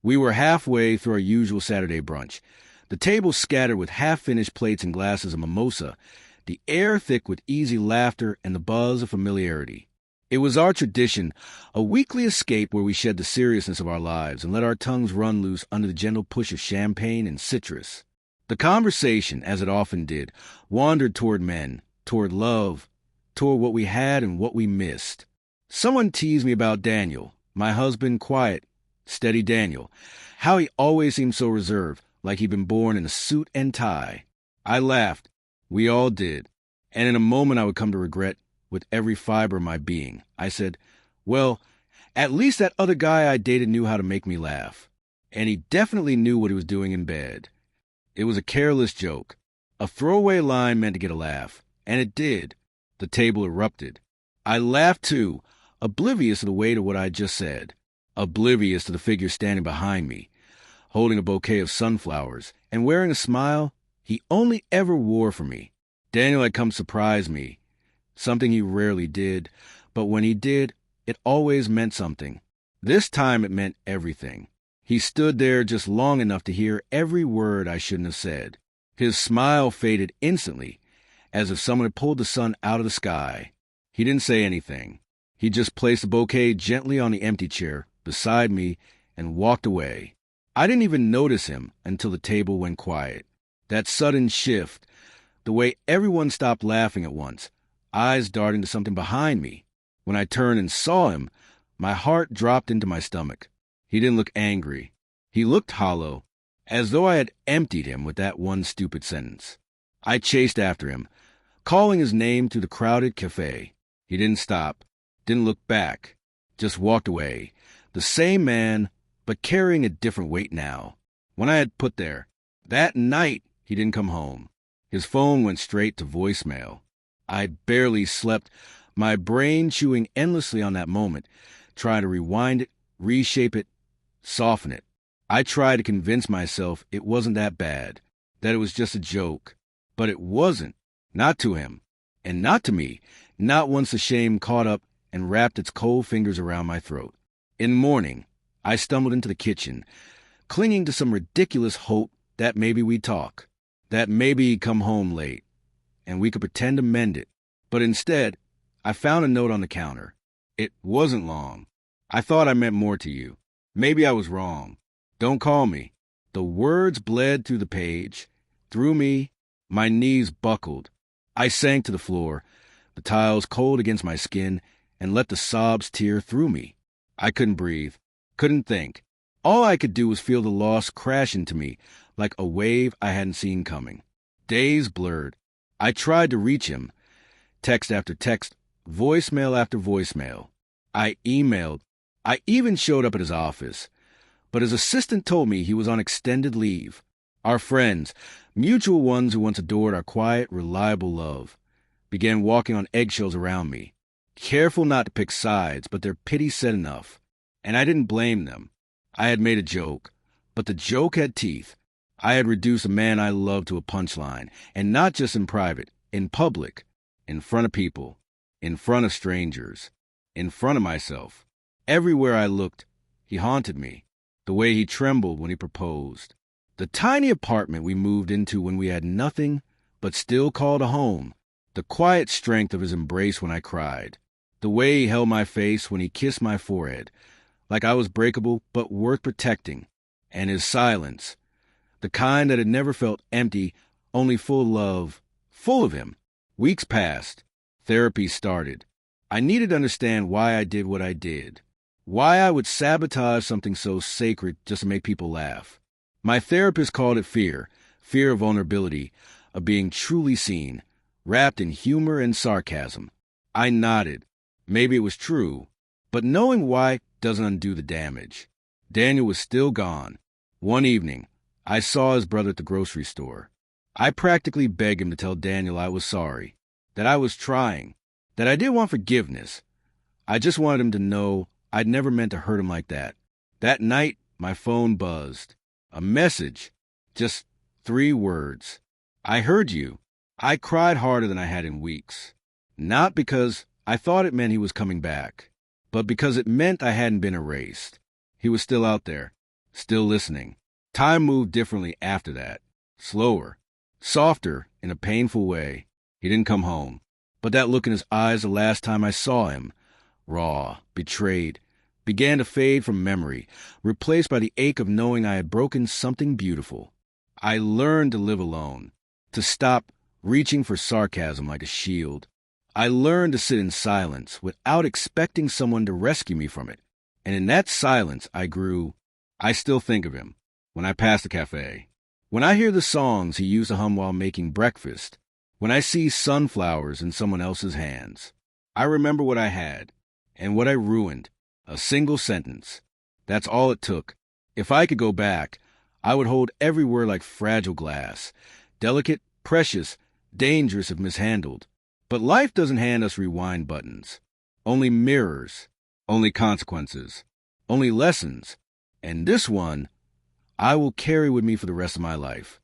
We were halfway through our usual Saturday brunch, the table scattered with half-finished plates and glasses of mimosa, the air thick with easy laughter and the buzz of familiarity. It was our tradition, a weekly escape where we shed the seriousness of our lives and let our tongues run loose under the gentle push of champagne and citrus. The conversation, as it often did, wandered toward men, toward love, toward what we had and what we missed. Someone teased me about Daniel, my husband, quiet, steady Daniel, how he always seemed so reserved, like he'd been born in a suit and tie. I laughed. We all did. And in a moment I would come to regret with every fiber of my being. I said, well, at least that other guy I dated knew how to make me laugh. And he definitely knew what he was doing in bed. It was a careless joke. A throwaway line meant to get a laugh. And it did. The table erupted. I laughed too, oblivious of the weight of what I just said. Oblivious to the figure standing behind me, holding a bouquet of sunflowers and wearing a smile he only ever wore for me. Daniel had come to surprise me, something he rarely did, but when he did, it always meant something. This time it meant everything. He stood there just long enough to hear every word I shouldn't have said. His smile faded instantly, as if someone had pulled the sun out of the sky. He didn't say anything. He just placed the bouquet gently on the empty chair beside me and walked away. I didn't even notice him until the table went quiet. That sudden shift, the way everyone stopped laughing at once, eyes darting to something behind me. When I turned and saw him, my heart dropped into my stomach. He didn't look angry. He looked hollow, as though I had emptied him with that one stupid sentence. I chased after him, calling his name through the crowded cafe. He didn't stop, didn't look back, just walked away. The same man, but carrying a different weight now. When I had put there, that night, he didn't come home. His phone went straight to voicemail. I barely slept, my brain chewing endlessly on that moment, trying to rewind it, reshape it, soften it. I tried to convince myself it wasn't that bad, that it was just a joke. But it wasn't, not to him, and not to me, not once the shame caught up and wrapped its cold fingers around my throat. In the morning, I stumbled into the kitchen, clinging to some ridiculous hope that maybe we'd talk, that maybe he'd come home late, and we could pretend to mend it. But instead, I found a note on the counter. It wasn't long. I thought I meant more to you. Maybe I was wrong. Don't call me. The words bled through the page, through me. My knees buckled. I sank to the floor, the tiles cold against my skin, and let the sobs tear through me. I couldn't breathe, couldn't think. All I could do was feel the loss crash into me like a wave I hadn't seen coming. Days blurred. I tried to reach him. Text after text, voicemail after voicemail. I emailed. I even showed up at his office. But his assistant told me he was on extended leave. Our friends, mutual ones who once adored our quiet, reliable love, began walking on eggshells around me, careful not to pick sides, but their pity said enough. And I didn't blame them. I had made a joke, but the joke had teeth. I had reduced a man I loved to a punchline, and not just in private, in public, in front of people, in front of strangers, in front of myself. Everywhere I looked, he haunted me, the way he trembled when he proposed. The tiny apartment we moved into when we had nothing, but still called a home. The quiet strength of his embrace when I cried. The way he held my face when he kissed my forehead, like I was breakable but worth protecting. And his silence, the kind that had never felt empty, only full of love, full of him. Weeks passed. Therapy started. I needed to understand why I did what I did. Why I would sabotage something so sacred just to make people laugh. My therapist called it fear of vulnerability, of being truly seen, wrapped in humor and sarcasm. I nodded. Maybe it was true, but knowing why doesn't undo the damage. Daniel was still gone. One evening, I saw his brother at the grocery store. I practically begged him to tell Daniel I was sorry, that I was trying, that I did want forgiveness. I just wanted him to know I'd never meant to hurt him like that. That night, my phone buzzed. A message. Just 3 words. I heard you. I cried harder than I had in weeks. Not because I thought it meant he was coming back, but because it meant I hadn't been erased. He was still out there, still listening. Time moved differently after that. Slower, softer, in a painful way. He didn't come home. But that look in his eyes the last time I saw him, raw, betrayed, began to fade from memory, replaced by the ache of knowing I had broken something beautiful. I learned to live alone, to stop reaching for sarcasm like a shield. I learned to sit in silence without expecting someone to rescue me from it. And in that silence, I still think of him when I pass the cafe. When I hear the songs he used to hum while making breakfast, when I see sunflowers in someone else's hands, I remember what I had and what I ruined. A single sentence. That's all it took. If I could go back, I would hold every word like fragile glass, delicate, precious, dangerous if mishandled. But life doesn't hand us rewind buttons. Only mirrors, only consequences, only lessons. And this one, I will carry with me for the rest of my life.